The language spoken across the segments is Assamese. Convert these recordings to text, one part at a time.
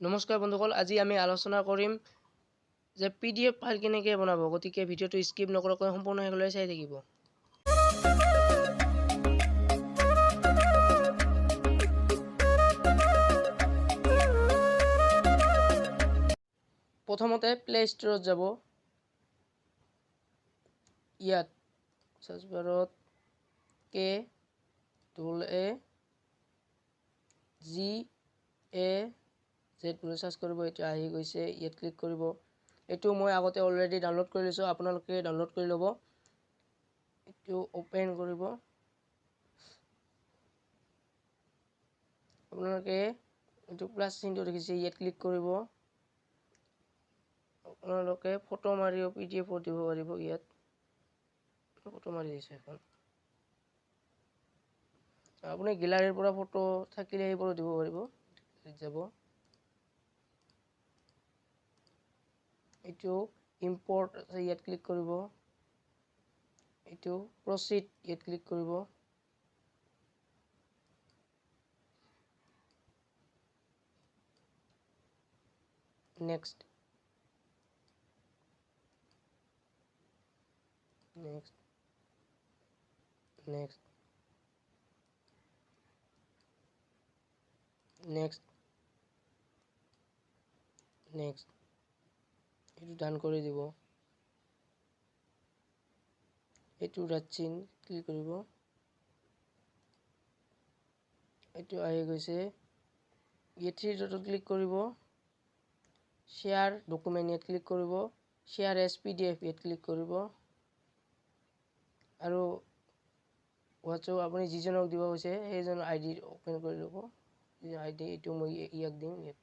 নমস্কাৰ বন্ধুসকল, আজি আমি আলোচনা কৰিম যে PDF ফাইল কেনেকৈ বনাব। গতিকে ভিডিঅ'টো স্কিপ নকৰাকৈ সম্পূৰ্ণ শেষলৈ চাই থাকিব। প্ৰথমতে প্লে ষ্টৰত যাব। ইয়াত সাৰ্চ বাৰত KAAGAZ বুলি সাৰ্চ কৰিব। এতিয়া আহি গৈছে, ইয়াত ক্লিক কৰিব। এইটো মই আগতে অলৰেডি ডাউনলোড কৰি লৈছোঁ, আপোনালোকে ডাউনলোড কৰি ল'ব। এইটো অপেন কৰিব। আপোনালোকে এইটো প্লাছ চিনটো দেখিছে, ইয়াত ক্লিক কৰিব। আপোনালোকে ফটো মাৰিও PDF দিব পাৰিব। ইয়াত ফটো মাৰি দিছে এখন। আপুনি গেলাৰীৰ পৰা ফটো থাকিলে সেইবোৰো দিব পাৰিব। যাব এইটো ইম্পৰ্ট আছে, ইয়াত ক্লিক কৰিব। এইটো প্ৰচিড, ইয়াত ক্লিক কৰিব। Next next next next next এইটো ডান কৰি দিব। এইটো ৰাচিন ক্লিক কৰিব। এইটো আহি গৈছে, ইয়াত থ্ৰী ডটত ক্লিক কৰিব। শ্বেয়াৰ ডকুমেণ্ট ইয়াত ক্লিক কৰিব। শ্বেয়াৰ এছ PDF ইয়াত ক্লিক কৰিব। আৰু হোৱাটছএপ আপুনি যিজনক দিব হৈছে সেইজনৰ ID অপেন কৰি ল'ব। ID এইটো মই ইয়াক দিম। ইয়াত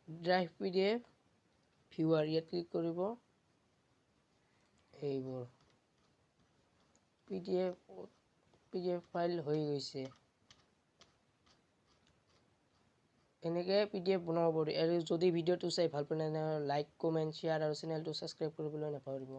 ড্ৰাইভ PDF ভিউৱাৰ ইয়াত ক্লিক কৰিব। এইবোৰ PDF ফাইল হৈ গৈছে। এনেকৈ PDF বনাব পাৰি। আৰু যদি ভিডিঅ'টো চাই ভাল পালে লাইক, কমেণ্ট, শ্বেয়াৰ আৰু চেনেলটো ছাবস্ক্ৰাইব কৰিবলৈ নাপাহৰিব।